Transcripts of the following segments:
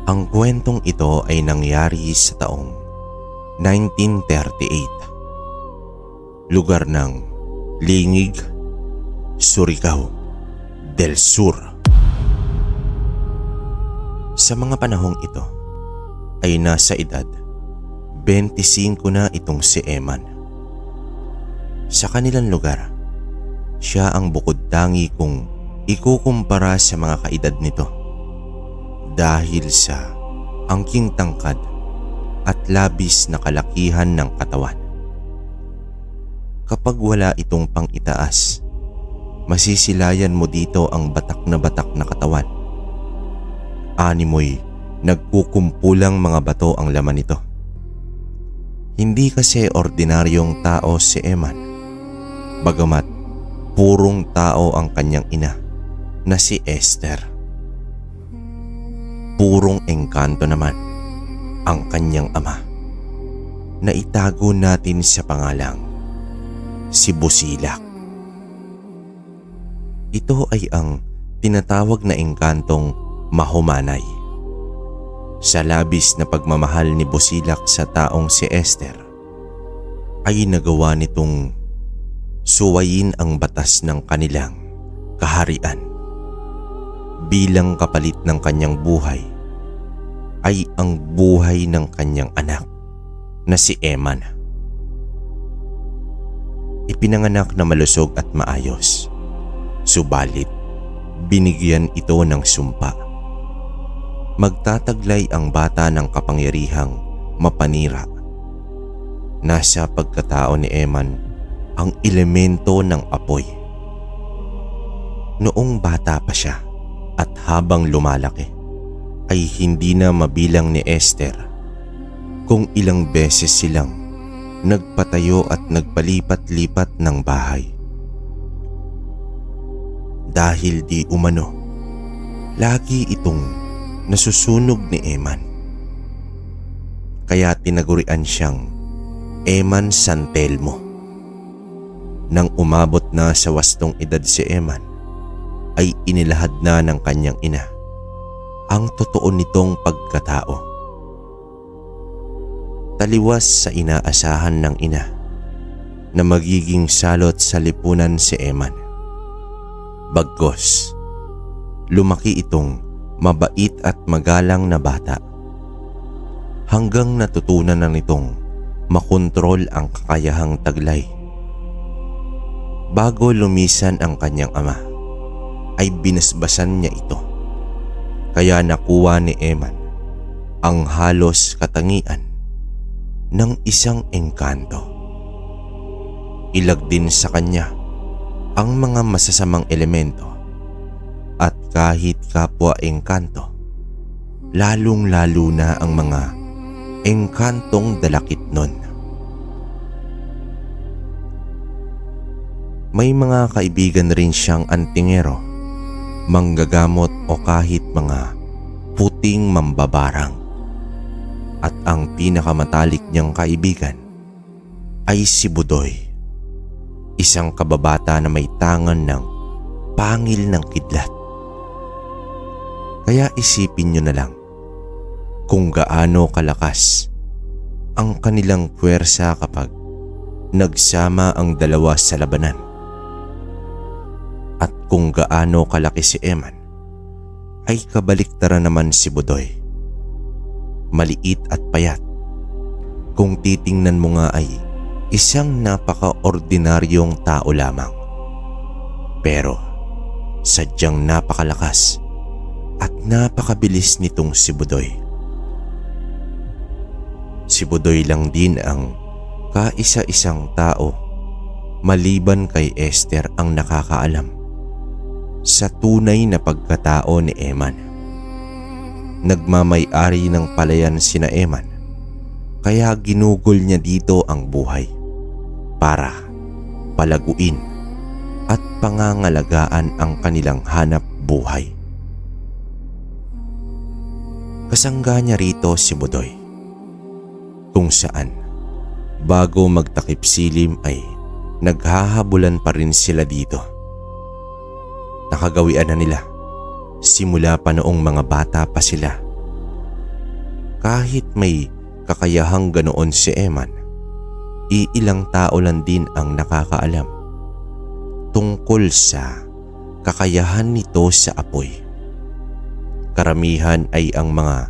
Ang kwentong ito ay nangyari sa taong 1938. Lugar ng Lingig, Surigao del Sur. Sa mga panahong ito ay nasa edad 25 na itong si Eman. Sa kanilang lugar, siya ang bukod-tangi kung ikukumpara sa mga kaedad nito dahil sa angking tangkad at labis na kalakihan ng katawan. Kapag wala itong pang-itaas, masisilayan mo dito ang batak na katawan. Animoy nagkukumpulang mga bato ang laman nito. Hindi kasi ordinaryong tao si Eman, bagamat purong tao ang kanyang ina na si Esther. Purong engkanto naman ang kanyang ama na itago natin sa pangalang si Busilak. Ito ay ang tinatawag na engkantong mahumanay. Sa labis na pagmamahal ni Busilak sa taong si Esther, ay nagawa nitong suwayin ang batas ng kanilang kaharian. Bilang kapalit ng kanyang buhay ay ang buhay ng kanyang anak na si Eman. Ipinanganak na malusog at maayos, subalit binigyan ito ng sumpa. Magtataglay ang bata ng kapangyarihang mapanira. Nasa pagkatao ni Eman ang elemento ng apoy. Noong bata pa siya at habang lumalaki ay hindi na mabilang ni Esther kung ilang beses silang nagpatayo at nagpalipat-lipat ng bahay. Dahil di umano, lagi itong nasusunog ni Eman. Kaya tinagurian siyang Eman Santelmo. Nang umabot na sa wastong edad si Eman, ay inilahad na ng kanyang ina ang totoo nitong pagkatao. Taliwas sa inaasahan ng ina na magiging salot sa lipunan si Eman. Bagkus, lumaki itong mabait at magalang na bata hanggang natutunan na nitong makontrol ang kakayahang taglay. Bago lumisan ang kanyang ama, ay binasbasan niya ito. Kaya nakuha ni Eman ang halos katangian ng isang engkanto. Ilag din sa kanya ang mga masasamang elemento at kahit kapwa engkanto, lalong-lalo na ang mga engkantong dalakit nun. May mga kaibigan rin siyang antingero, manggagamot o kahit mga puting mambabarang. At ang pinakamatalik niyang kaibigan ay si Budoy, isang kababata na may tangan ng pangil ng kidlat. Kaya isipin niyo na lang kung gaano kalakas ang kanilang puwersa kapag nagsama ang dalawa sa labanan. At kung gaano kalaki si Eman, ay kabaliktaran naman si Budoy. Maliit at payat. Kung titingnan mo nga ay isang napaka-ordinaryong tao lamang. Pero sadyang napakalakas at napakabilis nitong si Budoy. Si Budoy lang din ang kaisa-isang tao maliban kay Esther ang nakakaalam sa tunay na pagkatao ni Eman. Nagmamay-ari ng palayan sina Eman, kaya ginugol niya dito ang buhay para palaguin at pangangalagaan ang kanilang hanap buhay. Kasangga niya rito si Budoy, kung saan bago magtakip silim ay naghahabulan pa rin sila dito. Nakagawian na nila simula pa noong mga bata pa sila Kahit may kakayahang ganoon si Eman, iilang tao lang din ang nakakaalam tungkol sa kakayahan nito sa apoy. Karamihan ay ang mga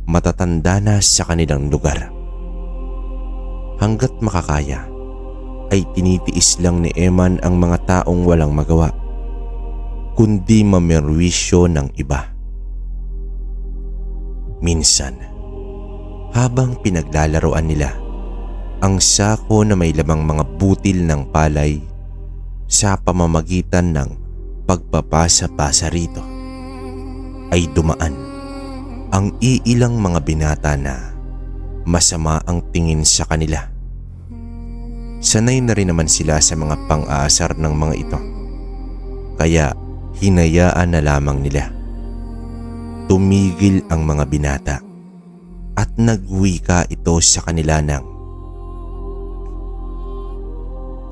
matatanda na sa kanilang lugar. Hanggat makakaya ay tinitiis lang ni Eman ang mga taong walang magawa, kundi mamerwisyo ng iba. Minsan, habang pinaglalaroan nila ang sako na may lamang mga butil ng palay sa pamamagitan ng pagpapasa-pasa rito, ay dumaan ang iilang mga binata na masama ang tingin sa kanila. Sanay na rin naman sila sa mga pang-aasar ng mga ito, kaya hinayaan na lamang nila. Tumigil ang mga binata at nagwika ito sa kanila ng,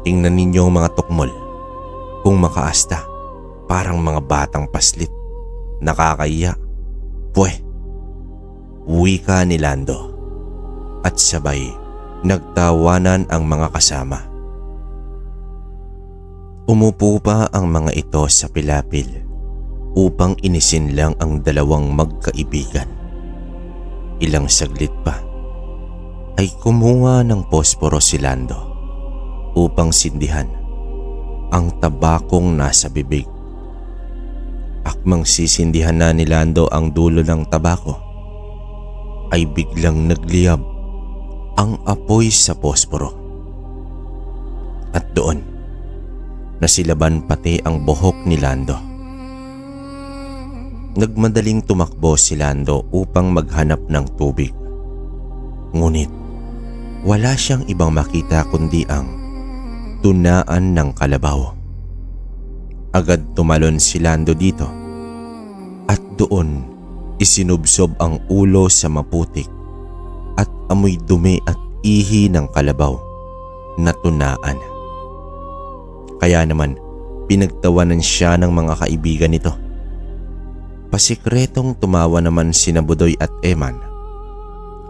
"Tingnan ninyo ang mga tukmol, kung makaasta, parang mga batang paslit. Nakakaiya." Pwe, wika ni Lando, at sabay nagtawanan ang mga kasama. Umupo pa ang mga ito sa pilapil upang inisinlang ang dalawang magkaibigan. Ilang saglit pa ay kumuha ng posporo si Lando upang sindihan ang tabakong nasa bibig. Akmang sisindihan na ni Lando ang dulo ng tabako, ay biglang nagliyab ang apoy sa posporo. At doon, nasilaban pati ang buhok ni Lando. Nagmadaling tumakbo si Lando upang maghanap ng tubig. Ngunit wala siyang ibang makita kundi ang tunaan ng kalabaw. Agad tumalon si Lando dito at doon isinubsob ang ulo sa maputik at amoy dumi at ihi ng kalabaw na tunaan. Kaya naman pinagtawanan siya ng mga kaibigan nito. Pasikretong tumawa naman sina Budoy at Eman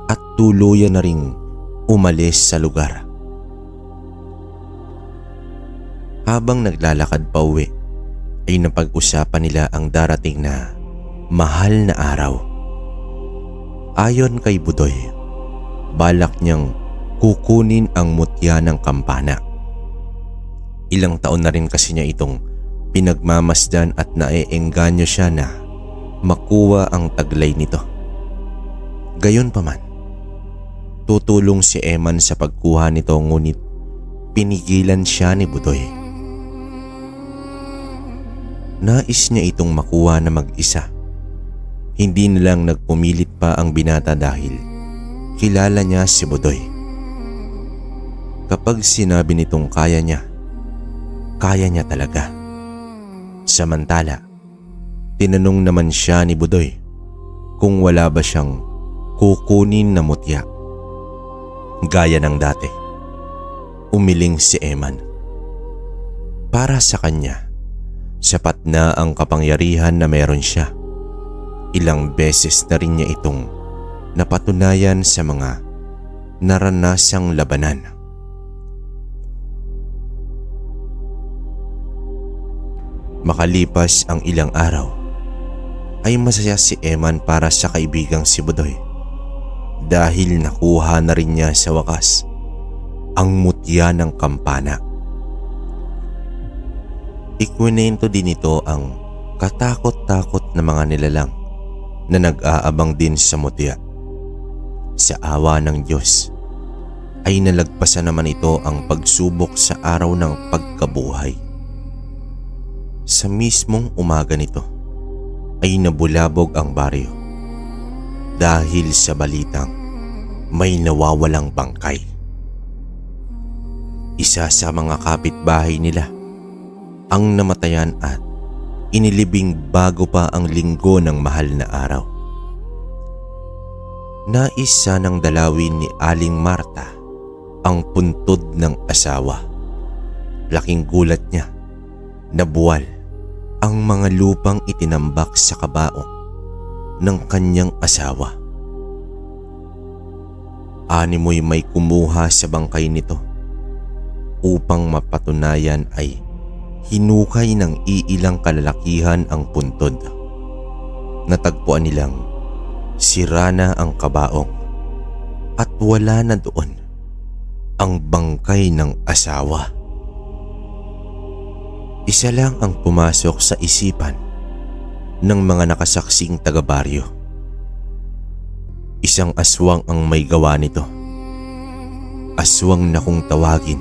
at tuluyan na ring umalis sa lugar. Habang naglalakad pa uwi, ay napag-usapan nila ang darating na mahal na araw. Ayon kay Budoy, balak niyang kukunin ang mutya ng kampana. Ilang taon na rin kasi niya itong pinagmamasdan at naeengganyo siya na makuha ang taglay nito. Gayunpaman, tutulong si Eman sa pagkuha nito, ngunit pinigilan siya ni Budoy. Nais niya itong makuha na mag-isa. Hindi nilang nagpumilit pa ang binata dahil kilala niya si Budoy. Kapag sinabi nitong kaya niya talaga. Samantala, tinanong naman siya ni Budoy kung wala ba siyang kukunin na mutya. Gaya ng dati, umiling si Eman. Para sa kanya, sapat na ang kapangyarihan na meron siya. Ilang beses na rin niya itong napatunayan sa mga naranasang labanan. Makalipas ang ilang araw, ay masaya si Eman para sa kaibigang si Budoy dahil nakuha na rin niya sa wakas ang mutya ng kampana. Ikwinento din ito ang katakot-takot na mga nilalang na nag-aabang din sa mutya. Sa awa ng Diyos ay nalagpasan naman ito ang pagsubok sa araw ng pagkabuhay. Sa mismong umaga nito ay nabulabog ang baryo dahil sa balitang may nawawalang bangkay. Isa sa mga kapitbahay nila ang namatayan at inilibing bago pa ang linggo ng mahal na araw. Nais sanang dalawin ni Aling Marta ang puntod ng asawa. Laking gulat niya na buwal ang mga lupang itinambak sa kabaong ng kanyang asawa. Animoy may kumuha sa bangkay nito upang mapatunayan ay hinukay ng iilang kalalakihan ang puntod. Natagpuan nilang sira na ang kabaong at wala na doon ang bangkay ng asawa. Isa lang ang pumasok sa isipan ng mga nakasaksing taga-baryo. Isang aswang ang may gawa nito. Aswang na kung tawagin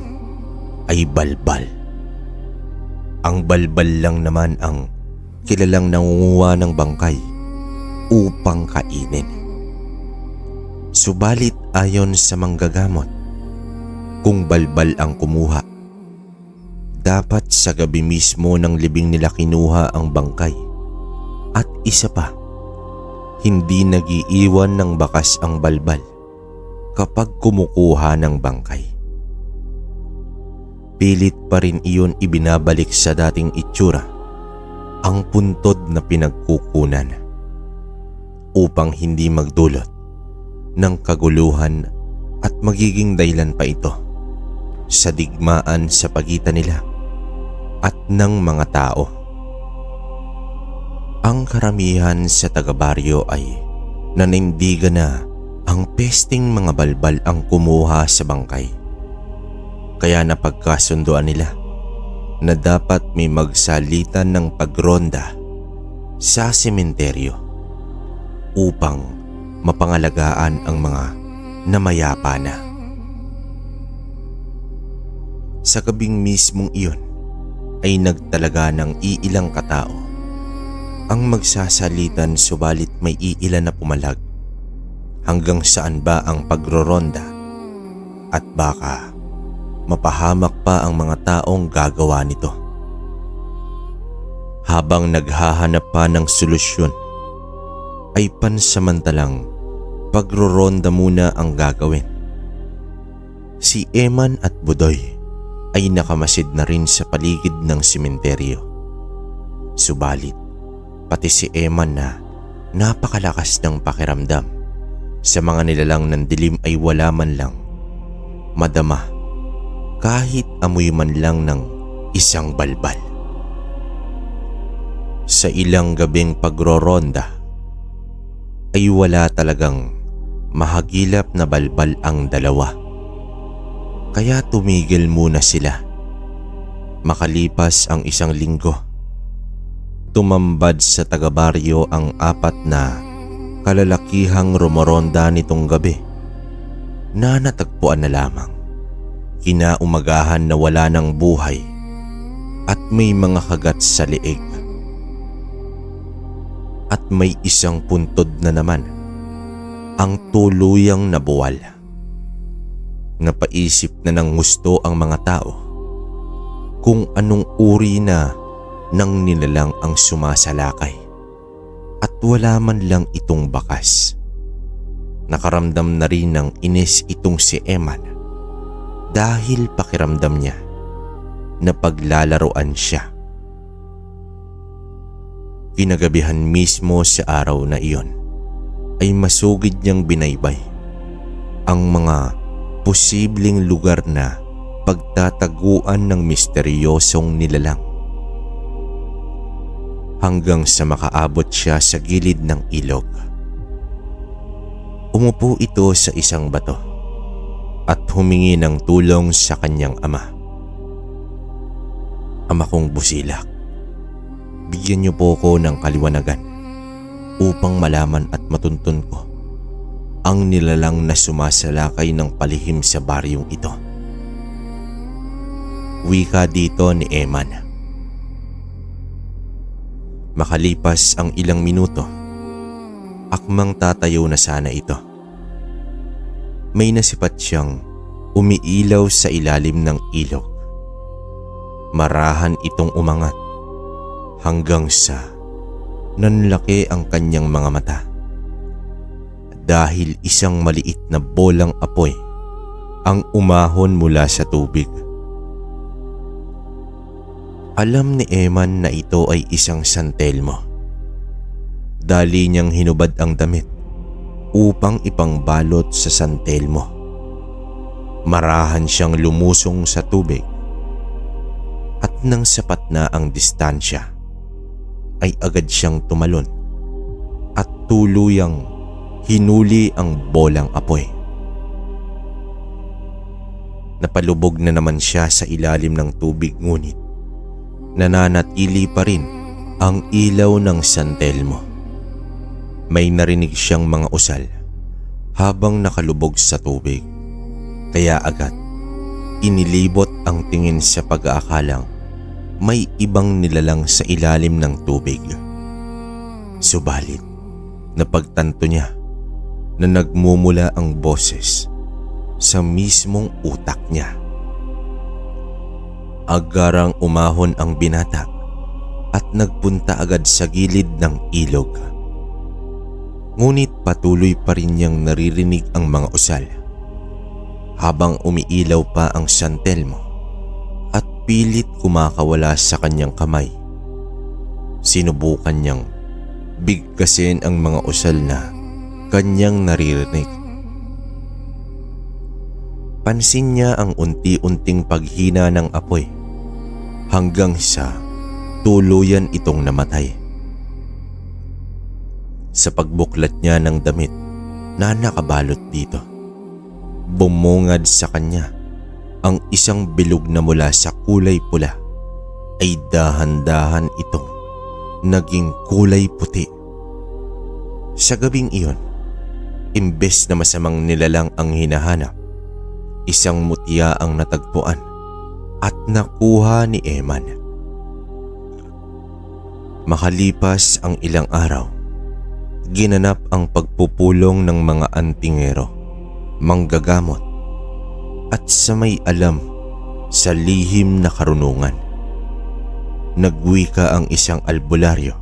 ay balbal. Ang balbal lang naman ang kilalang nangunguha ng bangkay upang kainin. Subalit ayon sa manggagamot, kung balbal ang kumuha, dapat sa gabi mismo ng libing nila kinuha ang bangkay. At isa pa, hindi nagiiwan ng bakas ang balbal kapag kumukuha ng bangkay. Pilit pa rin iyon ibinabalik sa dating itsura, ang puntod na pinagkukunan, upang hindi magdulot ng kaguluhan at magiging dahilan pa ito sa digmaan sa pagitan nila at ng mga tao. Ang karamihan sa taga-baryo ay nanindigan na ang pesting mga balbal ang kumuha sa bangkay. Kaya napagkasunduan nila na dapat may magsalitan ng pagronda sa sementeryo upang mapangalagaan ang mga namayapa na. Sa gabing mismong iyon ay nagtalaga ng iilang katao ang magsasalitan, subalit may iilan na pumalag hanggang saan ba ang pagroronda at baka mapahamak pa ang mga taong gagawa nito. Habang naghahanap pa ng solusyon ay pansamantalang pagroronda muna ang gagawin. Si Eman at Budoy ay nakamasid na rin sa paligid ng sementeryo. Subalit pati si Eman na napakalakas ng pakiramdam sa mga nilalang ng dilim ay wala man lang madama kahit amoy man lang ng isang balbal. Sa ilang gabing pagroronda ay wala talagang mahagilap na balbal ang dalawa. Kaya tumigil muna sila. Makalipas ang isang linggo, tumambad sa taga-baryo ang 4 na kalalakihang rumoronda nitong gabi na natagpuan na lamang kinaumagahan na wala ng buhay at may mga kagat sa leeg. At may isang puntod na naman ang tuluyang nabuwal. Napaisip na ng gusto ang mga tao kung anong uri na ng nilalang ang sumasalakay at wala man lang itong bakas. Nakaramdam na rin ng inis itong si Eman dahil pakiramdam niya na paglalaroan siya. Kinagabihan mismo sa araw na iyon ay masugid niyang binaybay ang mga posibleng lugar na pagtataguan ng misteryosong nilalang hanggang sa makaabot siya sa gilid ng ilog. Umupo ito sa isang bato at humingi ng tulong sa kanyang ama. Ama kong Busilak, bigyan niyo po ko ng kaliwanagan upang malaman at matuntun ko ang nilalang na sumasalakay ng palihim sa baryong ito. Wika dito ni Eman. Makalipas ang ilang minuto, akmang tatayo na sana ito. May nasipat siyang umiilaw sa ilalim ng ilog. Marahan itong umangat hanggang sa nanlaki ang kanyang mga mata dahil isang maliit na bolang apoy ang umahon mula sa tubig. Alam ni Eman na ito ay isang santelmo. Dali niyang hinubad ang damit upang ipangbalot sa santelmo. Marahan siyang lumusong sa tubig at nang sapat na ang distansya ay agad siyang tumalon at tuluyang hinuli ang bolang apoy. Napalubog na naman siya sa ilalim ng tubig, ngunit nananatili pa rin ang ilaw ng San Telmo. May narinig siyang mga usal habang nakalubog sa tubig, kaya agad inilibot ang tingin sa pag-aakalang may ibang nilalang sa ilalim ng tubig. Subalit, napagtanto niya na nagmumula ang boses sa mismong utak niya. Agarang umahon ang binata at nagpunta agad sa gilid ng ilog. Ngunit patuloy pa rin niyang naririnig ang mga usal habang umiilaw pa ang San Telmo at pilit kumakawala sa kanyang kamay. Sinubukan niyang bigkasin ang mga usal na kanyang naririnig. Pansin niya ang unti-unting paghina ng apoy hanggang sa tuluyan itong namatay. Sa pagbuklat niya ng damit na nakabalot dito, bumungad sa kanya ang isang bilog na mula sa kulay pula ay dahan-dahan itong naging kulay puti. Sa gabing iyon, imbes na masamang nilalang ang hinahanap, isang mutya ang natagpuan at nakuha ni Eman. Makalipas ang ilang araw, ginanap ang pagpupulong ng mga antingero, manggagamot at sa may alam sa lihim na karunungan. Nagwika ang isang albularyo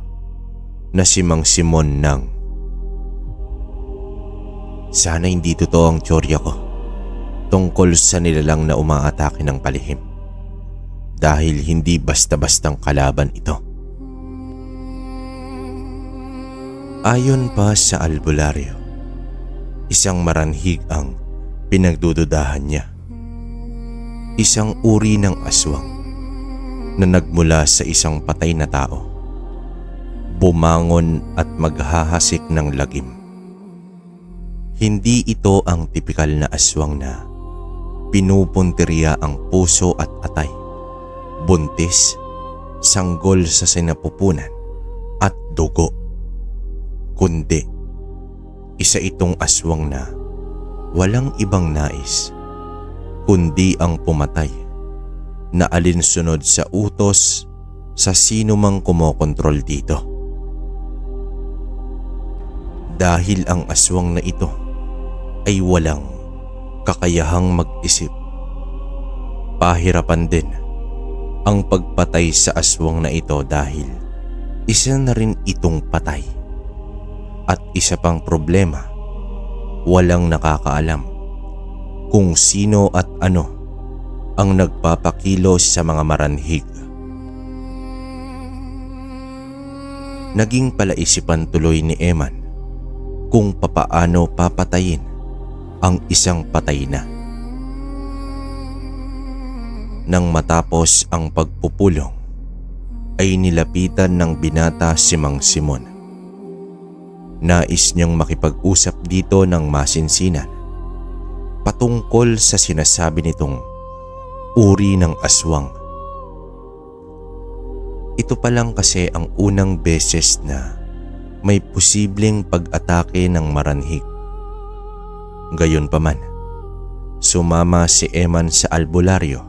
na si Mang Simon ng, "Sana hindi totoo ang tsorya ko tungkol sa nilalang na umaatake ng palihim, dahil hindi basta-bastang kalaban ito." Ayon pa sa albularyo, isang maranhig ang pinagdududahan niya. Isang uri ng aswang na nagmula sa isang patay na tao, bumangon at maghahasik ng lagim. Hindi ito ang tipikal na aswang na pinupuntirya ang puso at atay, buntis, sanggol sa sinapupunan at dugo, kundi isa itong aswang na walang ibang nais kundi ang pumatay, na alinsunod sa utos sa sino mang kumokontrol dito. Dahil ang aswang na ito ay walang kakayahang mag-isip, pahirapan din ang pagpatay sa aswang na ito dahil isa na rin itong patay. At isa pang problema, walang nakakaalam kung sino at ano ang nagpapakilos sa mga maranhig. Naging palaisipan tuloy ni Eman kung papaano papatayin ang isang patay na. Nang matapos ang pagpupulong, ay nilapitan ng binata si Mang Simon. Nais niyang makipag-usap dito ng masinsinan patungkol sa sinasabi nitong uri ng aswang. Ito pa lang kasi ang unang beses na may posibleng pag-atake ng maranhig. Gayunpaman, sumama si Eman sa albularyo.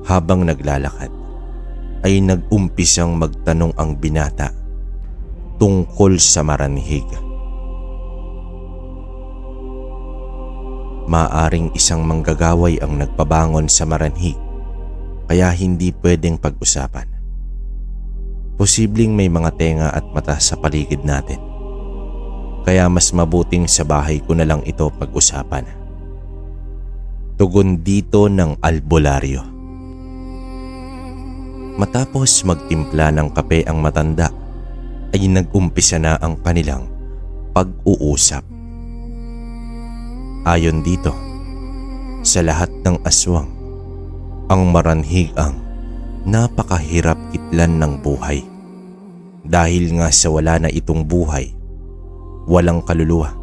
Habang naglalakad ay nag-umpisang magtanong ang binata tungkol sa maranhig. Maaring isang manggagaway ang nagpabangon sa maranhig, kaya hindi pwedeng pag-usapan. Posibleng may mga tenga at mata sa paligid natin, kaya mas mabuting sa bahay ko na lang ito pag-usapan. Tugon dito ng albularyo. Matapos magtimpla ng kape ang matanda, ay nag-umpisa na ang kanilang pag-uusap. Ayon dito, sa lahat ng aswang, ang maranhig ang napakahirap kitlan ng buhay. Dahil nga sa wala na itong buhay, walang kaluluwa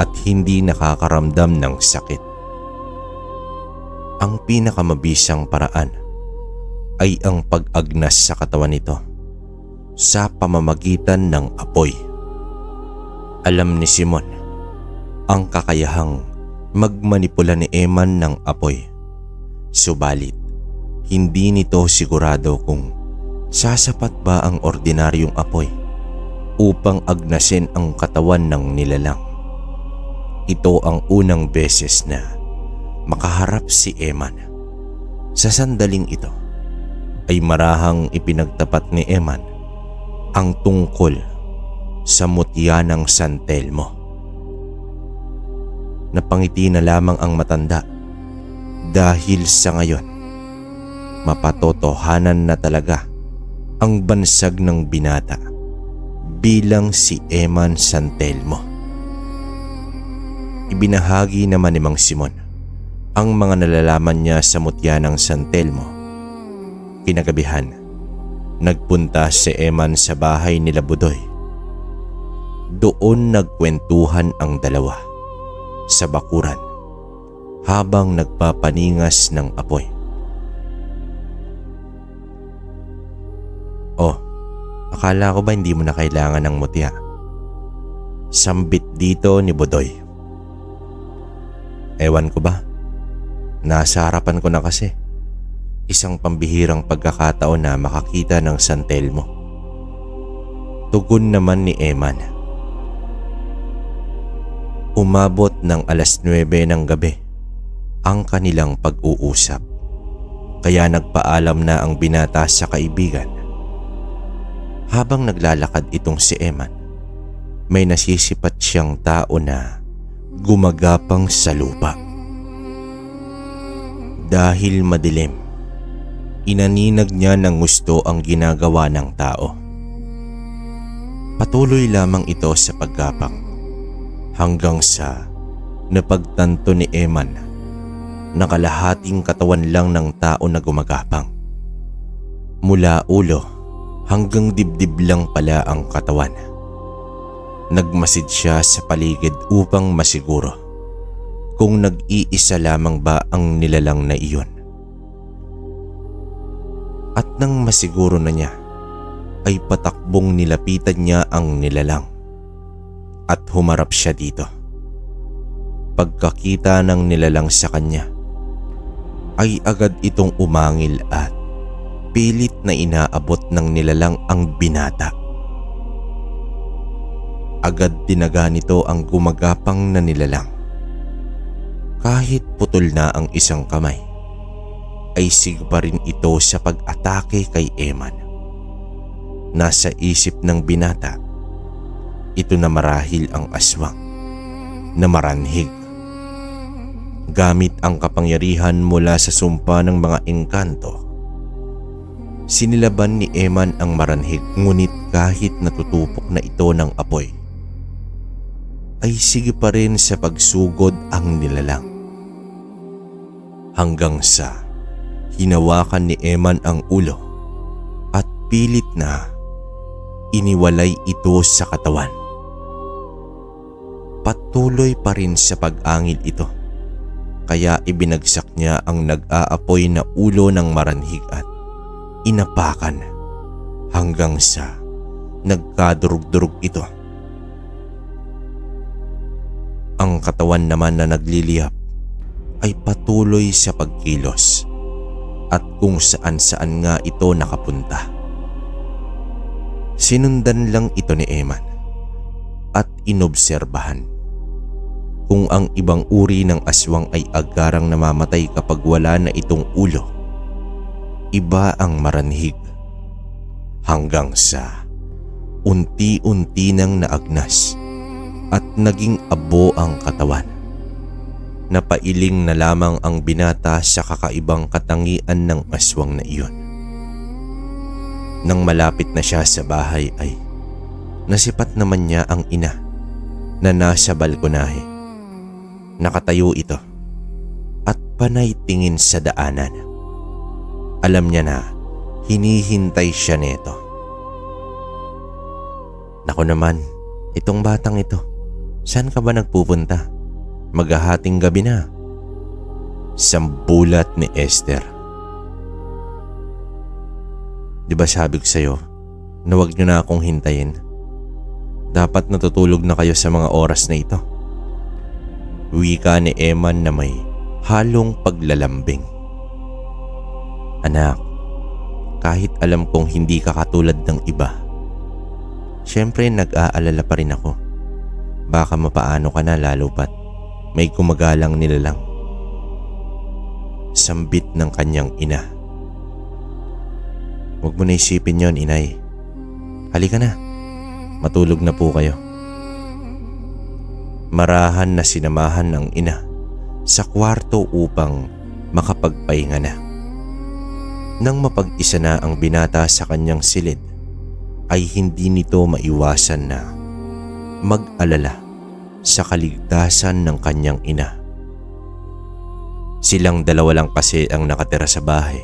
at hindi nakakaramdam ng sakit. Ang pinakamabisang paraan ay ang pag-agnas sa katawan nito sa pamamagitan ng apoy. Alam ni Simon ang kakayahang magmanipula ni Eman ng apoy. Subalit, hindi nito sigurado kung sasapat ba ang ordinaryong apoy upang agnasin ang katawan ng nilalang. Ito ang unang beses na makaharap si Eman. Sa sandaling ito ay marahang ipinagtapat ni Eman ang tungkol sa mutya ng San Telmo. Napangiti na lamang ang matanda dahil sa ngayon mapatotohanan na talaga ang bansag ng binata bilang si Eman San Telmo. Ibinahagi naman ni Mang Simon ang mga nalalaman niya sa mutya ng San Telmo. Kinagabihan, nagpunta si Eman sa bahay nila Budoy. Doon nagkwentuhan ang dalawa sa bakuran habang nagpapaningas ng apoy. "Oh, akala ko ba hindi mo na kailangan ng mutya?" Sambit dito ni Budoy. "Ewan ko ba, nasa harapan ko na kasi. Isang pambihirang pagkakataon na makakita ng San Telmo." Tugon naman ni Eman. Umabot ng 9:00 ng gabi ang kanilang pag-uusap, kaya nagpaalam na ang binata sa kaibigan. Habang naglalakad itong si Eman, may nasisipat siyang tao na gumagapang sa lupa. Dahil madilim, inaninag niya ng gusto ang ginagawa ng tao. Patuloy lamang ito sa paggapang hanggang sa napagtanto ni Eman na kalahating katawan lang ng tao na gumagapang. Mula ulo hanggang dibdib lang pala ang katawan. Nagmasid siya sa paligid upang masiguro kung nag-iisa lamang ba ang nilalang na iyon. At nang masiguro na niya, ay patakbong nilapitan niya ang nilalang at humarap siya dito. Pagkakita ng nilalang sa kanya, ay agad itong umangil at pilit na inaabot ng nilalang ang binata. Agad dinaga nito ang gumagapang na nilalang. Kahit putol na ang isang kamay, ay sige pa rin ito sa pag-atake kay Eman. Nasa isip ng binata, ito na marahil ang aswang na maranhig. Gamit ang kapangyarihan mula sa sumpa ng mga engkanto, sinilaban ni Eman ang maranhig, ngunit kahit natutupok na ito ng apoy, ay sige pa rin sa pagsugod ang nilalang. Hanggang sa hinawakan ni Eman ang ulo at pilit na iniwalay ito sa katawan. Patuloy pa rin sa pag-angil ito, kaya ibinagsak niya ang nag-aapoy na ulo ng maranhig at inapakan hanggang sa nagkadurug-durug ito. Ang katawan naman na nagliliyap ay patuloy sa pagkilos at kung saan-saan nga ito nakapunta. Sinundan lang ito ni Eman at inobserbahan kung ang ibang uri ng aswang ay agarang namamatay kapag wala na itong ulo. Iba ang maranhig, hanggang sa unti-unti nang naagnas at naging abo ang katawan. Napailing na lamang ang binata sa kakaibang katangian ng aswang na iyon. Nang malapit na siya sa bahay ay nasipat naman niya ang ina na nasa balkonahe. Nakatayo ito at nakapanay tingin sa daanan. Alam niya na hinihintay siya nito. Naku naman, itong batang ito, saan ka ba nagpupunta? Maghahating gabi na. Sambulat ni Esther. Di ba sabi ko sa'yo na huwag niyo na akong hintayin? Dapat natutulog na kayo sa mga oras na ito. Wika ni Eman na may halong paglalambing. Anak, kahit alam kong hindi ka katulad ng iba, syempre nag-aalala pa rin ako. Baka mapaano ka na lalo pat may gumagalang nilalang. Sambit ng kanyang ina. Huwag mo na isipin yon, inay. Halika na, matulog na po kayo. Marahan na sinamahan ng ina sa kwarto upang makapagpahinga na. Nang mapag-isa na ang binata sa kanyang silid, ay hindi nito maiwasan na mag-alala sa kaligtasan ng kanyang ina. Silang dalawa lang kasi ang nakatira sa bahay.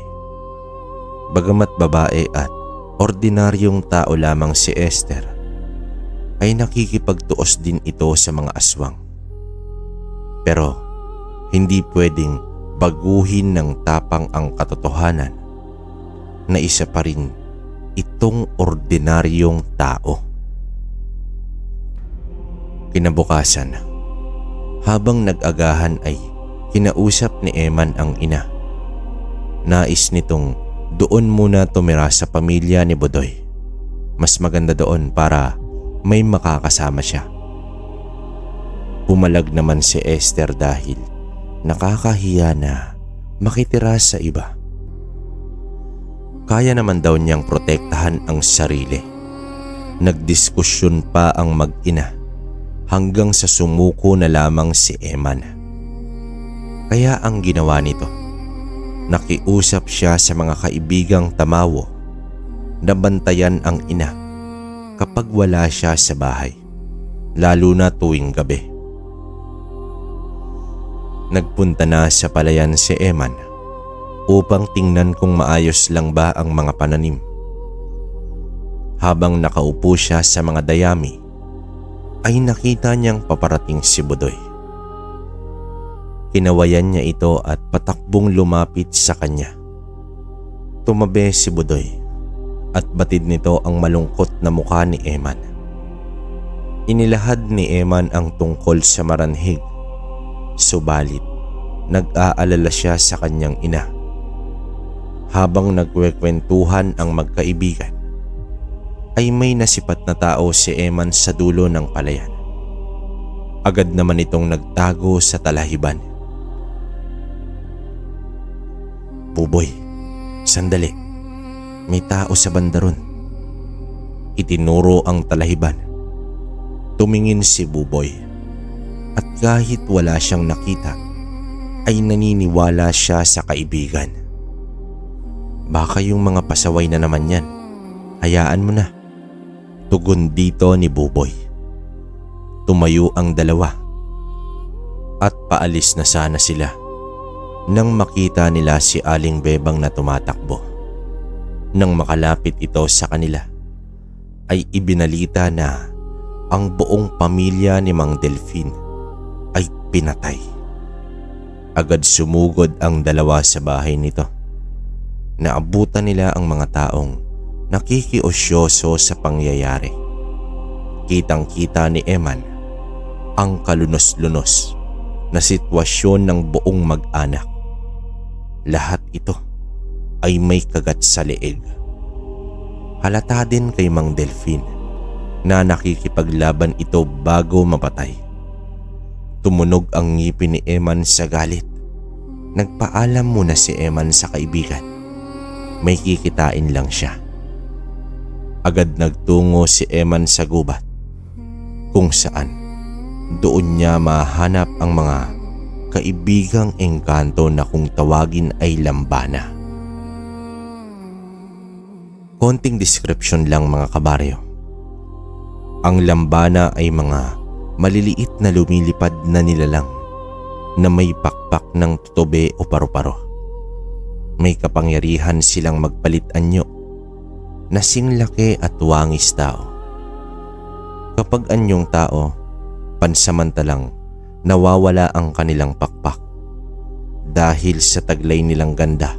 Bagamat babae at ordinaryong tao lamang si Esther, ay nakikipagtuos din ito sa mga aswang. Pero hindi pwedeng baguhin ng tapang ang katotohanan na isa pa rin itong ordinaryong tao. Kinabukasan, habang nag-agahan ay kinausap ni Eman ang ina. Nais nitong doon muna tumira sa pamilya ni Budoy. Mas maganda doon para may makakasama siya. Pumalag naman si Esther dahil nakakahiya na makitira sa iba. Kaya naman daw niyang protektahan ang sarili. Nagdiskusyon pa ang mag-ina hanggang sa sumuko na lamang si Eman. Kaya ang ginawa nito, nakiusap siya sa mga kaibigang tamawo na bantayan ang ina kapag wala siya sa bahay, lalo na tuwing gabi. Nagpunta na sa palayan si Eman upang tingnan kung maayos lang ba ang mga pananim. Habang nakaupo siya sa mga dayami, ay nakita niyang paparating si Budoy. Kinawayan niya ito at patakbong lumapit sa kanya. Tumabi si Budoy at batid nito ang malungkot na mukha ni Eman. Inilahad ni Eman ang tungkol sa maranhig, subalit nag-aalala siya sa kanyang ina. Habang nagkwekwentuhan ang magkaibigan, ay may nasipat na tao si Eman sa dulo ng palayan. Agad naman itong nagtago sa talahiban. Buboy, sandali. May tao sa banda ron. Itinuro ang talahiban. Tumingin si Buboy. At kahit wala siyang nakita, ay naniniwala siya sa kaibigan. Baka yung mga pasaway na naman yan. Hayaan mo na. Tugon dito ni Buboy. Tumayo ang dalawa. At paalis na sana sila nang makita nila si Aling Bebang na tumatakbo. Nang makalapit ito sa kanila, ay ibinalita na ang buong pamilya ni Mang Delfin ay pinatay. Agad sumugod ang dalawa sa bahay nito. Naabutan nila ang mga taong nakikiosyoso sa pangyayari. Kitang-kita ni Eman ang kalunos-lunos na sitwasyon ng buong mag-anak. Lahat ito ay may kagat sa leeg. Halata din kay Mang Delfin na nakikipaglaban ito bago mapatay. Tumunog ang ngipin ni Eman sa galit. Nagpaalam muna si Eman sa kaibigan. May kikitain lang siya. Agad nagtungo si Eman sa gubat, kung saan doon niya mahanap ang mga kaibigang engkanto na kung tawagin ay lambana. Konting description lang mga kabaryo. Ang lambana ay mga maliliit na lumilipad na nilalang na may pakpak ng tutobe o paru-paro. May kapangyarihan silang magpalit anyo na singlaki at wangis tao. Kapag anyong tao, pansamantalang nawawala ang kanilang pakpak dahil sa taglay nilang ganda,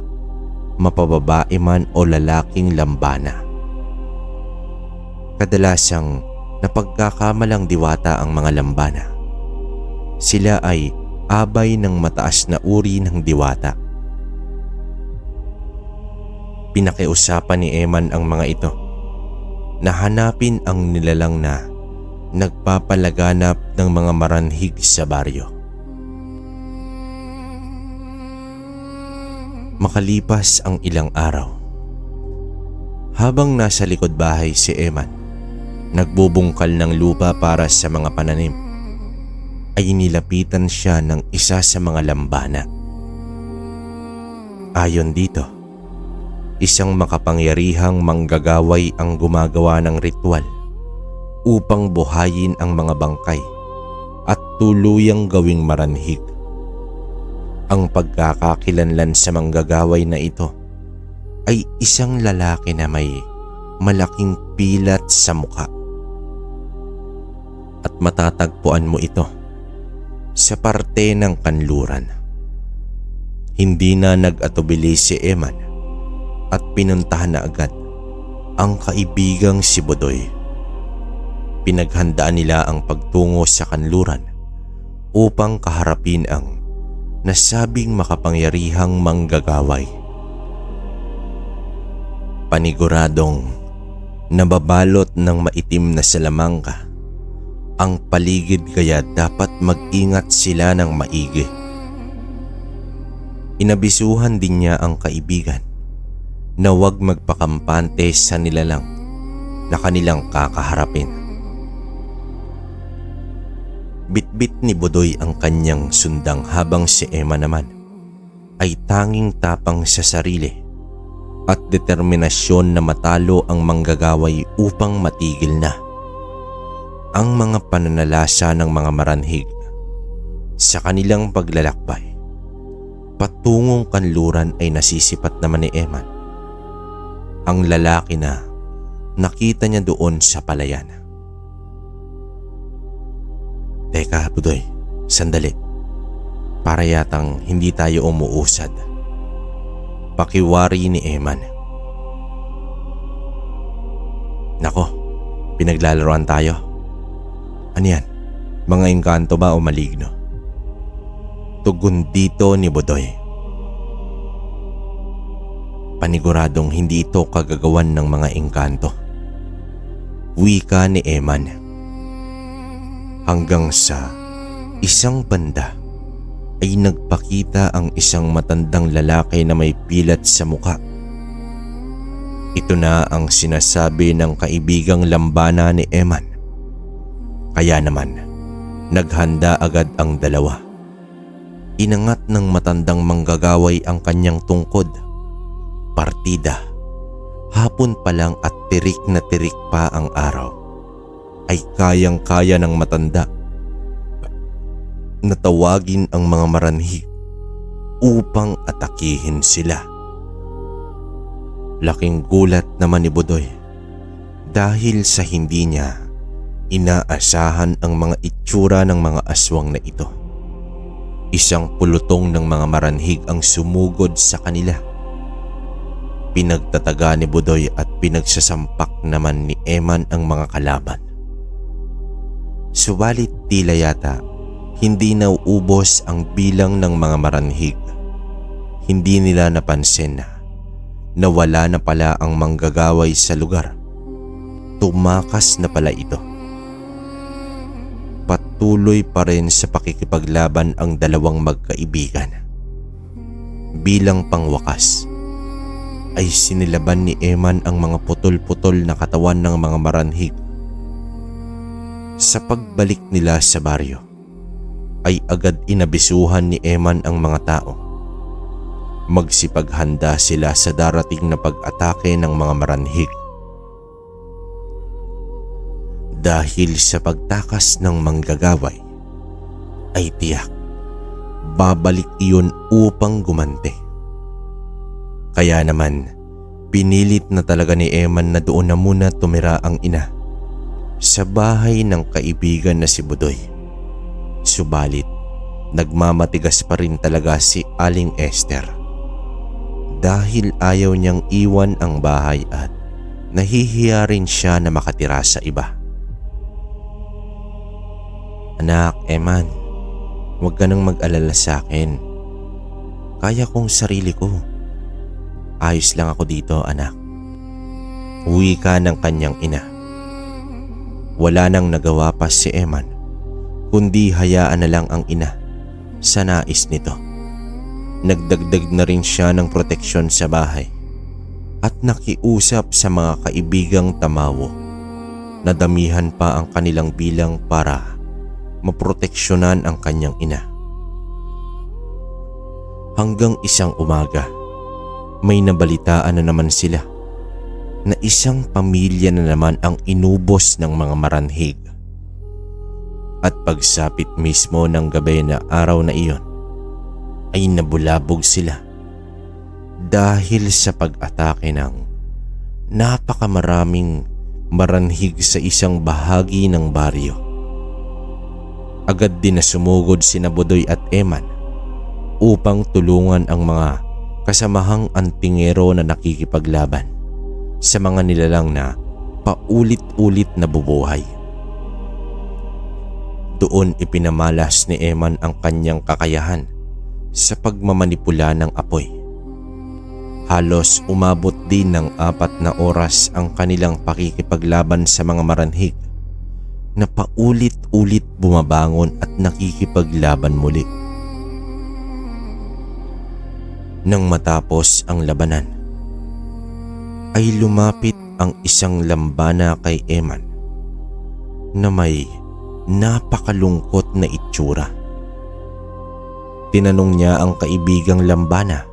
mapababae man o lalaking lambana. Kadalasang napagkakamalang diwata ang mga lambana. Sila ay abay ng mataas na uri ng diwata. Pinakiusapan ni Eman ang mga ito na hanapin ang nilalang na nagpapalaganap ng mga maranhig sa baryo. Makalipas ang ilang araw, habang nasa likod bahay si Eman, nagbubungkal ng lupa para sa mga pananim, ay nilapitan siya ng isa sa mga lambana. Ayon dito, isang makapangyarihang manggagaway ang gumagawa ng ritual upang buhayin ang mga bangkay at tuluyang gawing maranhig. Ang pagkakakilanlan sa manggagaway na ito ay isang lalaki na may malaking pilat sa mukha. At matatagpuan mo ito sa parte ng kanluran. Hindi na nag-atubili si Eman at pinuntahan na agad ang kaibigang si Budoy. Pinaghandaan nila ang pagtungo sa kanluran upang kaharapin ang nasabing makapangyarihang manggagaway. Paniguradong nababalot ng maitim na salamangka ang paligid, kaya dapat mag-ingat sila ng maigi. Inabisuhan din niya ang kaibigan na huwag magpakampante sa nilalang na kanilang kakaharapin. Bitbit ni Budoy ang kanyang sundang habang si Emma naman ay tanging tapang sa sarili at determinasyon na matalo ang manggagaway upang matigil na ang mga pananalasa ng mga maranhig. Sa kanilang paglalakbay, patungong kanluran ay nasisipat naman ni Eman ang lalaki na nakita niya doon sa palayan. Teka, Budoy, sandali. Para yatang hindi tayo umuusad. Pakiwari ni Eman. Nako, pinaglalaroan tayo. Ano yan? Mga engkanto ba o maligno? Tugon dito ni Budoy. Paniguradong hindi ito kagagawan ng mga engkanto. Wika ni Eman. Hanggang sa isang banda ay nagpakita ang isang matandang lalaki na may pilat sa mukha. Ito na ang sinasabi ng kaibigang lambana ni Eman. Kaya naman, naghanda agad ang dalawa. Inangat ng matandang manggagaway ang kanyang tungkod. Partida. Hapon pa lang at tirik na tirik pa ang araw ay kayang-kaya ng matanda na tawagin ang mga maranhig upang atakihin sila. Laking gulat naman ni Budoy dahil sa hindi niya inaasahan ang mga itsura ng mga aswang na ito. Isang pulutong ng mga maranhig ang sumugod sa kanila. Pinagtataga ni Budoy at pinagsasampak naman ni Eman ang mga kalaban. Subalit tila yata hindi nauubos ang bilang ng mga maranhig. Hindi nila napansin na nawala na pala ang manggagaway sa lugar. Tumakas na pala ito. Patuloy pa rin sa pakikipaglaban ang dalawang magkaibigan. Bilang pangwakas ay sinilaban ni Eman ang mga putol-putol na katawan ng mga maranhig. Sa pagbalik nila sa baryo ay agad inabisuhan ni Eman ang mga tao. Magsipaghanda sila sa darating na pag-atake ng mga maranhig. Dahil sa pagtakas ng manggagaway ay tiyak babalik iyon upang gumante. Kaya naman, pinilit na talaga ni Eman na doon na muna tumira ang ina sa bahay ng kaibigan na si Budoy. Subalit, nagmamatigas pa rin talaga si Aling Esther dahil ayaw niyang iwan ang bahay at nahihiya rin siya na makatira sa iba. Anak, Eman, huwag ka nang mag-alala sa akin. Kaya kong sarili ko. Ayos lang ako dito, anak. Uwi ka ng kanyang ina. Wala nang nagawa pa si Eman, kundi hayaan na lang ang ina sa nais nito. Nagdagdag na rin siya ng proteksyon sa bahay at nakiusap sa mga kaibigang tamawo na damihan pa ang kanilang bilang para maproteksyonan ang kanyang ina. Hanggang isang umaga, may nabalitaan na naman sila na isang pamilya na naman ang inubos ng mga maranhig. At pagsapit mismo ng gabi na araw na iyon, ay nabulabog sila dahil sa pag-atake ng napakamaraming maranhig sa isang bahagi ng baryo. Agad din na sumugod sina Budoy at Eman upang tulungan ang mga kasamahang antingero na nakikipaglaban sa mga nilalang na paulit-ulit na bubuhay. Doon ipinamalas ni Eman ang kanyang kakayahan sa pagmamanipula ng apoy. Halos umabot din ng 4 na oras ang kanilang pakikipaglaban sa mga maranhig na paulit-ulit bumabangon at nakikipaglaban muli. Nang matapos ang labanan, ay lumapit ang isang lambana kay Eman na may napakalungkot na itsura. Tinanong niya ang kaibigang lambana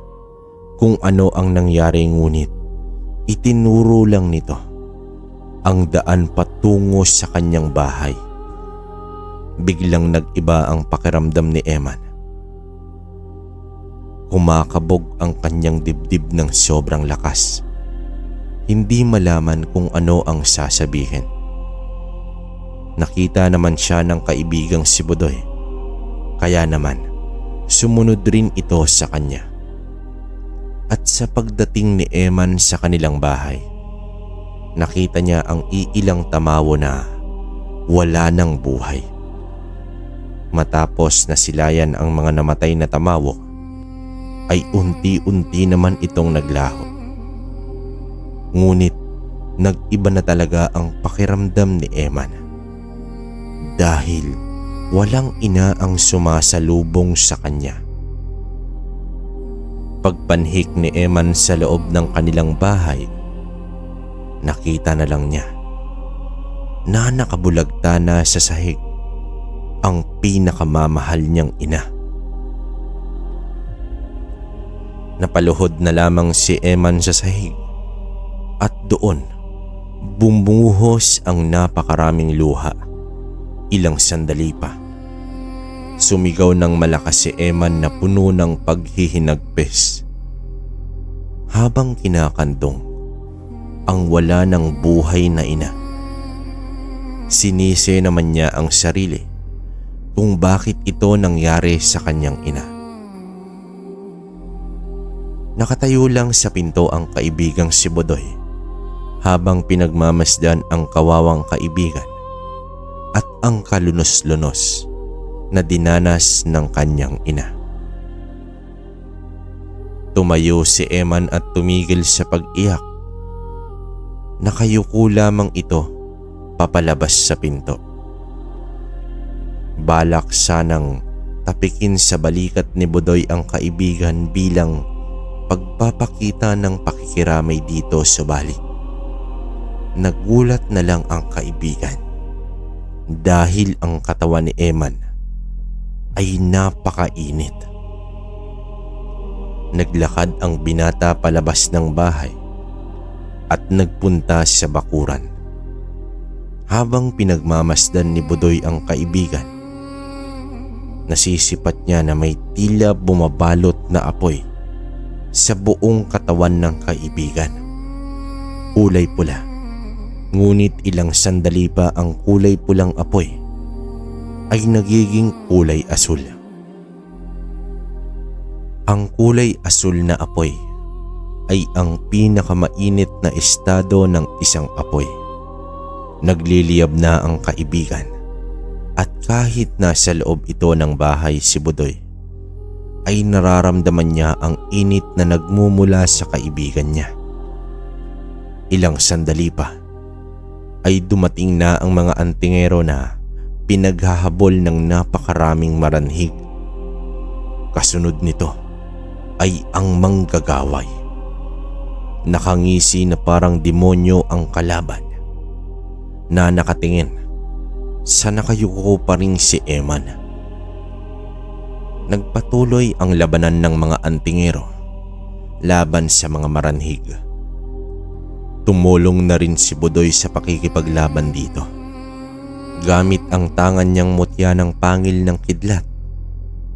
kung ano ang nangyari, ngunit itinuro lang nito ang daan patungo sa kanyang bahay. Biglang nag-iba ang pakiramdam ni Eman. Kumakabog ang kanyang dibdib ng sobrang lakas. Hindi malaman kung ano ang sasabihin. Nakita naman siya ng kaibigang si Budoy, kaya naman sumunod rin ito sa kanya. At sa pagdating ni Eman sa kanilang bahay, nakita niya ang iilang tamawo na wala ng buhay. Matapos nasilayan ang mga namatay na tamawo, ay unti-unti naman itong naglaho. Ngunit nag-iba na talaga ang pakiramdam ni Eman dahil walang ina ang sumasalubong sa kanya. Pagpanhik ni Eman sa loob ng kanilang bahay, nakita na lang niya na nakabulagta na sa sahig ang pinakamamahal niyang ina. Napaluhod na lamang si Eman sa sahig at doon bumuhos ang napakaraming luha. Ilang sandali pa, sumigaw ng malakas si Eman na puno ng paghihinagpis habang kinakantong ang wala ng buhay na ina. Sinisi naman niya ang sarili kung bakit ito nangyari sa kanyang ina. Nakatayo lang sa pinto ang kaibigang si Budoy habang pinagmamasdan ang kawawang kaibigan at ang kalunos-lunos na dinanas ng kanyang ina. Tumayo si Eman at tumigil sa pag-iyak. Nakayuko lamang ito papalabas sa pinto. Balak sanang tapikin sa balikat ni Budoy ang kaibigan bilang pagpapakita ng pakikiramay dito, subalit nagulat na lang ang kaibigan dahil ang katawan ni Eman ay napakainit. Naglakad ang binata palabas ng bahay at nagpunta sa bakuran. Habang pinagmamasdan ni Budoy ang kaibigan, Nasisipat niya na may tila bumabalot na apoy sa buong katawan ng kaibigan. Kulay pula, ngunit ilang sandali pa ang kulay pulang apoy ay nagiging kulay asul. Ang kulay asul na apoy ay ang pinakamainit na estado ng isang apoy. Nagliliyab na ang kaibigan at kahit nasa loob ito ng bahay si Budoy ay nararamdaman niya ang init na nagmumula sa kaibigan niya. Ilang sandali pa ay dumating na ang mga antingero na pinaghahabol ng napakaraming maranhig. Kasunod nito ay ang manggagaway. Nakangisi na parang demonyo ang kalaban na nakatingin sa nakayuko pa ring si Eman. Nagpatuloy ang labanan ng mga antingero laban sa mga maranhig. Tumulong na rin si Budoy sa pakikipaglaban dito. Gamit ang tangan niyang mutya ng pangil ng kidlat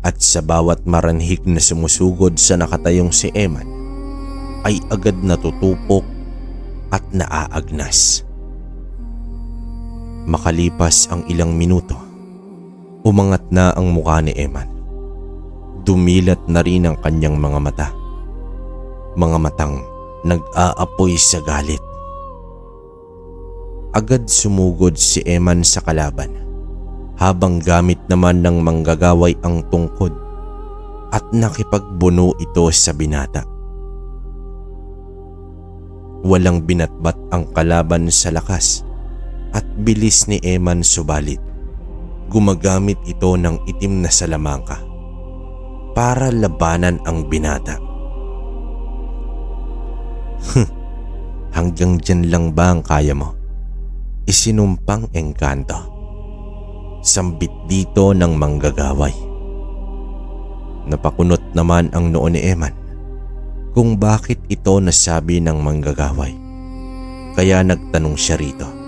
at sa bawat maranhig na sumusugod sa nakatayong si Eman ay agad natutupok at naaagnas. Makalipas ang ilang minuto, umangat na ang mukha ni Eman. Dumilat na rin ang kanyang mga mata. Mga matang nag-aapoy sa galit. Agad sumugod si Eman sa kalaban habang gamit naman ng manggagaway ang tungkod at nakipagbuno ito sa binata. Walang binatbat ang kalaban sa lakas at bilis ni Eman, subalit gumagamit ito ng itim na salamangka para labanan ang binata. Hanggang dyan lang ba ang kaya mo? Isinumpang engkanto. Sambit dito ng manggagaway. Napakunot naman ang noo ni Eman kung bakit ito nasabi ng manggagaway. Kaya nagtanong siya rito.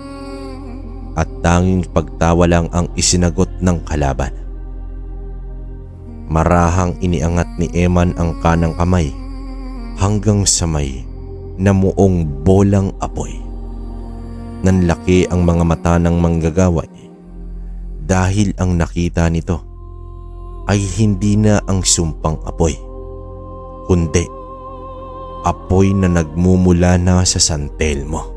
At tanging pagtawa lang ang isinagot ng kalaban. Marahang iniangat ni Eman ang kanang kamay hanggang sa may namuong bolang apoy. Nanlaki ang mga mata ng manggagaway dahil ang nakita nito ay hindi na ang sumpang apoy, kundi apoy na nagmumula na sa San Telmo.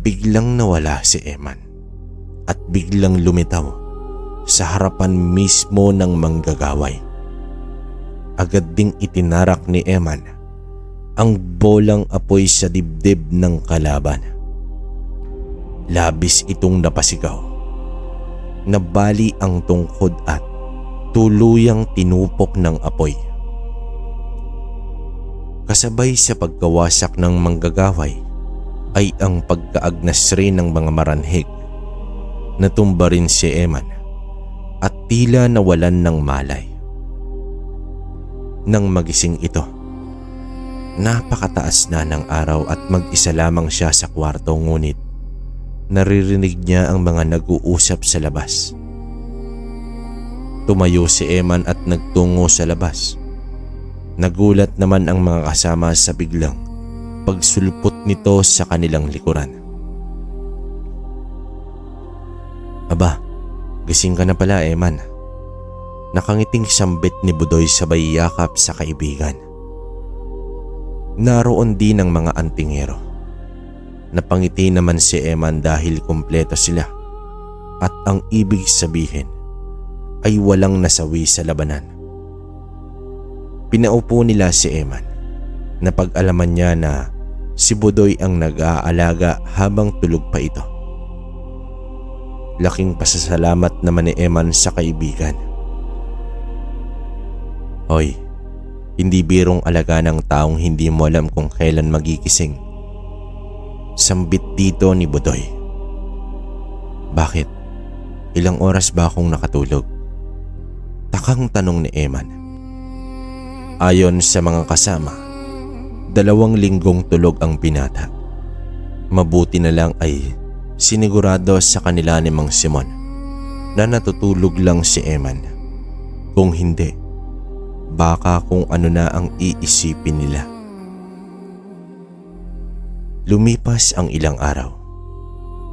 Biglang nawala si Eman at biglang lumitaw sa harapan mismo ng manggagaway. Agad ding itinarak ni Eman ang bolang apoy sa dibdib ng kalaban. Labis itong napasigaw. Nabali ang tungkod at tuluyang tinupok ng apoy. Kasabay sa pagkawasak ng manggagaway ay ang pagkaagnas rin ng mga maranhig. Natumba rin si Eman at tila nawalan ng malay. Nang magising ito, napakataas na ng araw at mag-isa lamang siya sa kwarto, ngunit naririnig niya ang mga nag-uusap sa labas. Tumayo si Eman at nagtungo sa labas. Nagulat naman ang mga kasama sa biglang pagsulpot nito sa kanilang likuran. Aba, gising ka na pala, Eman. Nakangiting sambit ni Budoy sabay yakap sa kaibigan. Naroon din ang mga antingero. Napangiti naman si Eman dahil kumpleto sila at ang ibig sabihin ay walang nasawi sa labanan. Pinaupo nila si Eman na pag-alaman niya na si Budoy ang nag-aalaga habang tulog pa ito. Laking pasasalamat naman ni Eman sa kaibigan. Hoy, hindi birong alaga ng taong hindi mo alam kung kailan magigising. Sambit dito ni Budoy. Bakit? Ilang oras ba akong nakatulog? Takang tanong ni Eman. Ayon sa mga kasama, 2 linggong tulog ang binata. Mabuti na lang ay sinigurado sa kanila ni Mang Simon na natutulog lang si Eman. Kung hindi, baka kung ano na ang iisipin nila. Lumipas ang ilang araw.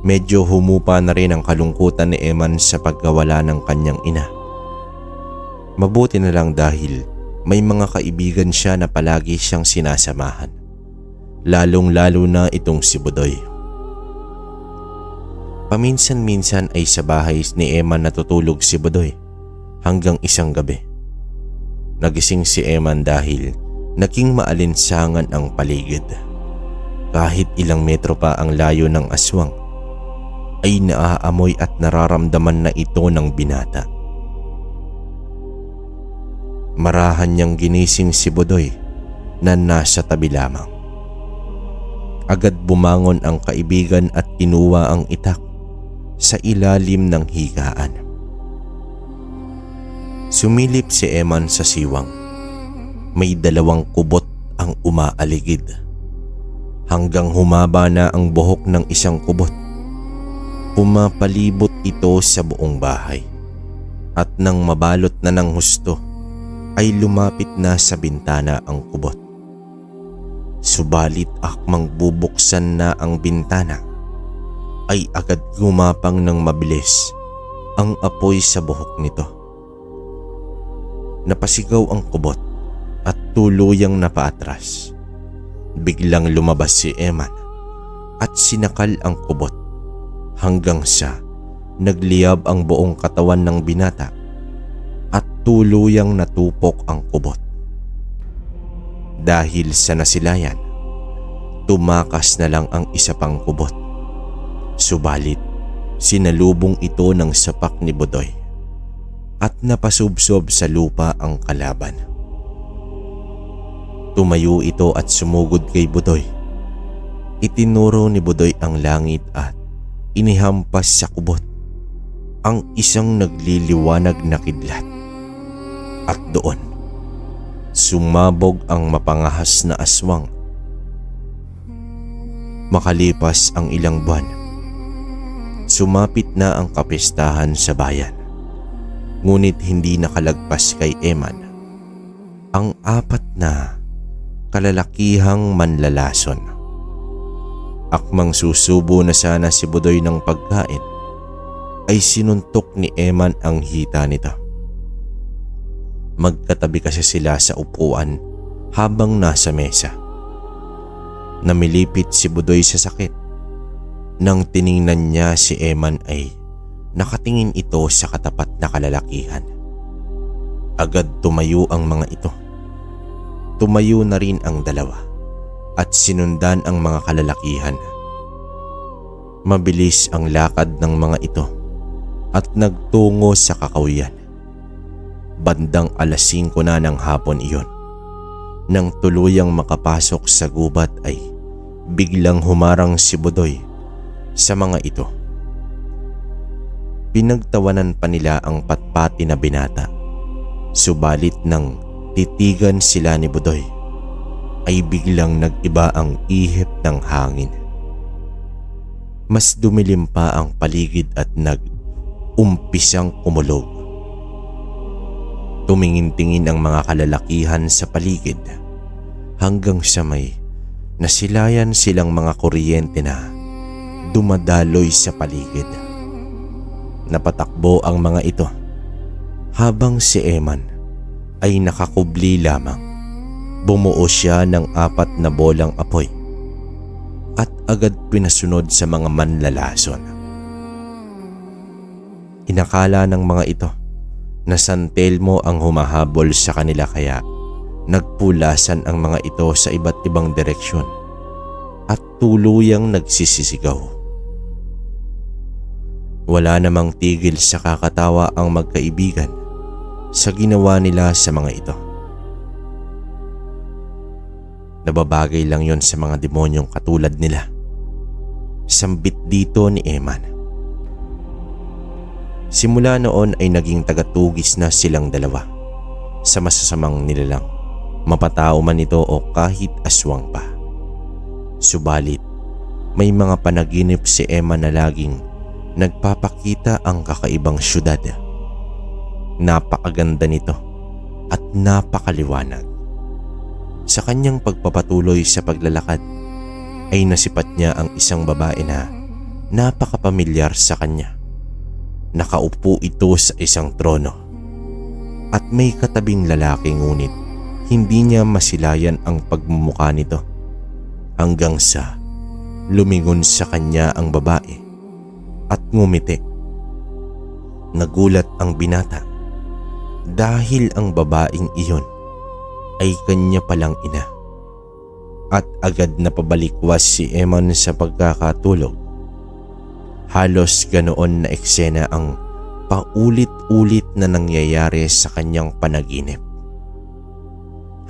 Medyo humupa na rin ang kalungkutan ni Eman sa pagkawala ng kanyang ina. Mabuti na lang dahil may mga kaibigan siya na palagi siyang sinasamahan. Lalong-lalo na itong si Budoy. Paminsan-minsan ay sa bahay ni Eman natutulog si Budoy hanggang isang gabi. Nagising si Eman dahil naging maalinsangan ang paligid. Kahit ilang metro pa ang layo ng aswang, ay naaamoy at nararamdaman na ito ng binata. Marahan niyang ginising si Budoy na nasa tabi lamang. Agad bumangon ang kaibigan at kinuha ang itak sa ilalim ng higaan. Sumilip si Eman sa siwang. May 2 kubot ang umaaligid. Hanggang humaba na ang buhok ng isang kubot. Pumapalibot ito sa buong bahay. At nang mabalot na ng husto, ay lumapit na sa bintana ang kubot. Subalit akmang bubuksan na ang bintana, ay agad gumapang ng mabilis ang apoy sa buhok nito. Napasigaw ang kubot at tuluyang napaatras. Biglang lumabas si Eman at sinakal ang kubot hanggang sa nagliyab ang buong katawan ng binata at tuluyang natupok ang kubot. Dahil sa nasilayan, tumakas na lang ang isa pang kubot. Subalit, sinalubong ito ng sapak ni Budoy at napasubsob sa lupa ang kalaban. Tumayo ito at sumugod kay Budoy. Itinuro ni Budoy ang langit at inihampas sa kubot ang isang nagliliwanag na kidlat. At doon, sumabog ang mapangahas na aswang. Makalipas ang ilang buwan, sumapit na ang kapistahan sa bayan. Ngunit hindi nakalagpas kay Eman ang 4 na kalalakihang manlalason. Akmang susubo na sana si Budoy ng pagkain, ay sinuntok ni Eman ang hita nito. Magkatabi kasi sila sa upuan habang nasa mesa. Namilipit si Budoy sa sakit. Nang tiningnan niya si Eman ay nakatingin ito sa katapat na kalalakihan. Agad tumayo ang mga ito. Tumayo na rin ang 2 at sinundan ang mga kalalakihan. Mabilis ang lakad ng mga ito at nagtungo sa kakawiyan. Bandang 5:00 na ng hapon iyon. Nang tuluyang makapasok sa gubat ay biglang humarang si Budoy sa mga ito. Pinagtawanan pa nila ang patpati na binata. Subalit nang titigan sila ni Budoy, ay biglang nag-iba ang ihip ng hangin. Mas dumilim pa ang paligid at nag-umpisang kumulog. Tumingin-tingin ang mga kalalakihan sa paligid hanggang sa may nasilayan silang mga kuryente na dumadaloy sa paligid. Napatakbo ang mga ito habang si Eman ay nakakubli lamang. Bumuo siya ng 4 na bolang apoy at agad pinasunod sa mga manlalason. Inakala ng mga ito na San Telmo ang humahabol sa kanila kaya nagpulasan ang mga ito sa iba't ibang direksyon at tuluyang nagsisisigaw. Wala namang tigil sa kakatawa ang magkaibigan sa ginawa nila sa mga ito. Nababagay lang yon sa mga demonyong katulad nila. Sambit dito ni Eman. Simula noon ay naging tagatugis na silang 2 sa masasamang nilalang, mapatao man ito o kahit aswang pa. Subalit, may mga panaginip si Eman na laging nagpapakita ang kakaibang syudad. Napakaganda nito at napakaliwanag. Sa kanyang pagpapatuloy sa paglalakad ay nasipat niya ang isang babae na napakapamilyar sa kanya. Nakaupo ito sa isang trono at may katabing lalaki, ngunit hindi niya masilayan ang pagmumukha nito hanggang sa lumingon sa kanya ang babae at ngumiti. Nagulat ang binata dahil ang babaeng iyon ay kanya palang ina, at agad na pabalikwas si Eman sa pagkakatulog. Halos ganoon na eksena ang paulit-ulit na nangyayari sa kanyang panaginip,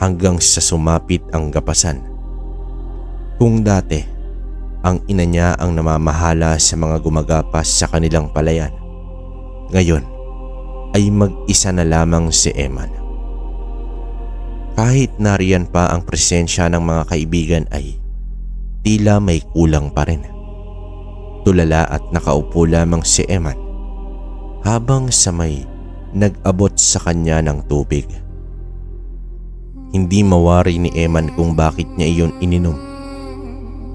hanggang sa sumapit ang gapasan. Kung dati ang ina niya ang namamahala sa mga gumagapas sa kanilang palayan, ngayon ay mag-isa na lamang si Eman. Kahit nariyan pa ang presensya ng mga kaibigan ay tila may kulang pa rin. Tulala at nakaupo lamang si Eman habang sa may nag-abot sa kanya ng tubig. Hindi mawari ni Eman kung bakit niya iyon ininom.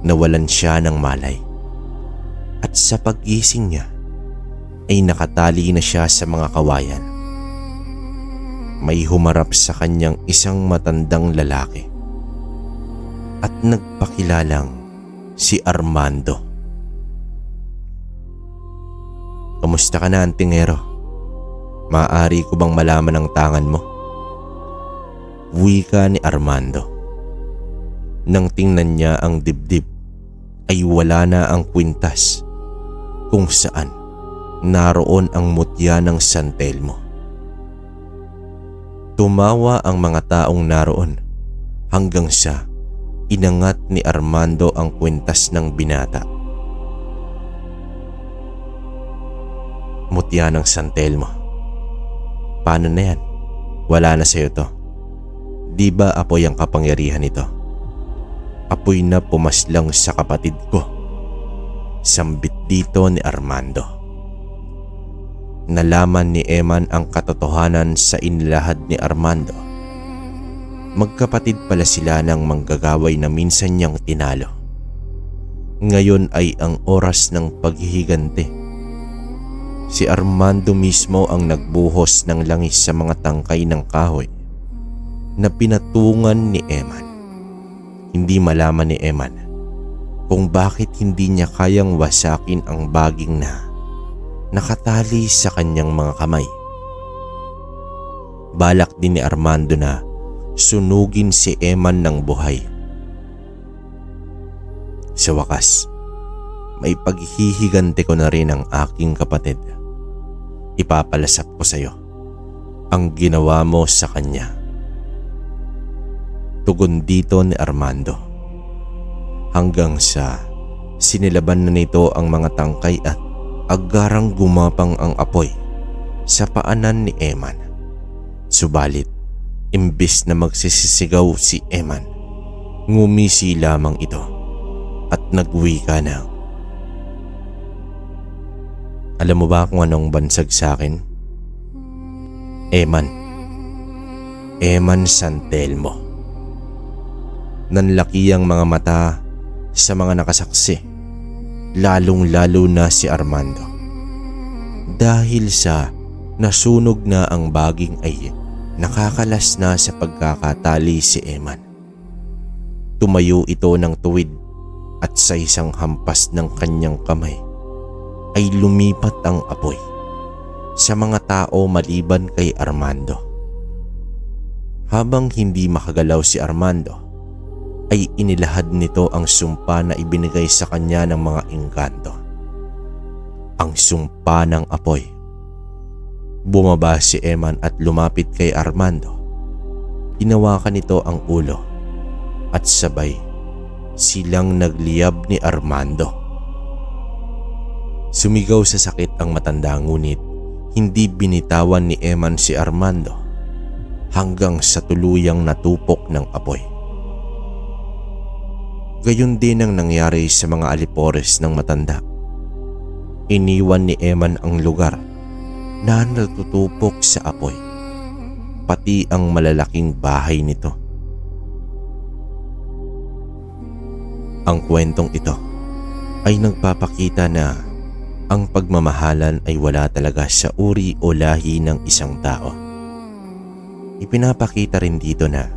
Nawalan siya ng malay, at sa paggising niya ay nakatali na siya sa mga kawayan. May humarap sa kanyang isang matandang lalaki at nagpakilalang si Armando. "Kamusta ka na, antingero? Maaari ko bang malaman ang tangan mo?" Wika ni Armando. Nang tingnan niya ang dibdib ay wala na ang kwintas kung saan naroon ang mutya ng San Telmo. Tumawa ang mga taong naroon hanggang sa inangat ni Armando ang kwintas ng binata. "Mutya ng San Telmo. Paano na yan? Wala na sa'yo to. Di ba apoy ang kapangyarihan nito? Apoy na pumaslang sa kapatid ko." Sambit dito ni Armando. Nalaman ni Eman ang katotohanan sa inilahad ni Armando. Magkapatid pala sila ng manggagaway na minsan niyang tinalo. Ngayon ay ang oras ng paghihiganti. Si Armando mismo ang nagbuhos ng langis sa mga tangkay ng kahoy na pinatungan ni Eman. Hindi malaman ni Eman kung bakit hindi niya kayang wasakin ang baging na nakatali sa kanyang mga kamay. Balak din ni Armando na sunugin si Eman ng buhay. Sa wakas, may paghihiganti ko na rin ang aking kapatid. Ipapalasap ko sa iyo ang ginawa mo sa kanya. Tugon dito ni Armando, hanggang sa sinilaban na nito ang mga tangkay at agarang gumapang ang apoy sa paanan ni Eman. Subalit, imbis na magsisisigaw si Eman, ngumisi lamang ito at nagwika na, "Alam mo ba kung anong bansag sa akin? Eman. Eman San Telmo." Nanlaki ang mga mata sa mga nakasaksi, lalong-lalo na si Armando. Dahil sa nasunog na ang baging ay nakakalas na sa pagkakatali si Eman. Tumayo ito ng tuwid at sa isang hampas ng kanyang kamay ay lumipat ang apoy sa mga tao maliban kay Armando. Habang hindi makagalaw si Armando, ay inilahad nito ang sumpa na ibinigay sa kanya ng mga engkanto. Ang sumpa ng apoy. Bumaba si Eman at lumapit kay Armando. Hinawakan nito ang ulo at sabay silang nagliyab ni Armando. Sumigaw sa sakit ang matanda, ngunit hindi binitawan ni Eman si Armando hanggang sa tuluyang natupok ng apoy. Gayon din ang nangyari sa mga alipores ng matanda. Iniwan ni Eman ang lugar na natutupok sa apoy, pati ang malalaking bahay nito. Ang kwentong ito ay nagpapakita na ang pagmamahalan ay wala talaga sa uri o lahi ng isang tao. Ipinapakita rin dito na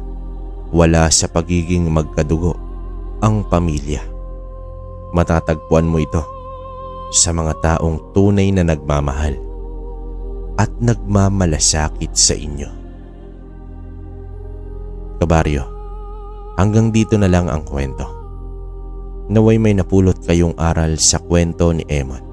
wala sa pagiging magkadugo ang pamilya. Matatagpuan mo ito sa mga taong tunay na nagmamahal at nagmamalasakit sa inyo. Kabaryo, hanggang dito na lang ang kwento. Naway may napulot kayong aral sa kwento ni Emon.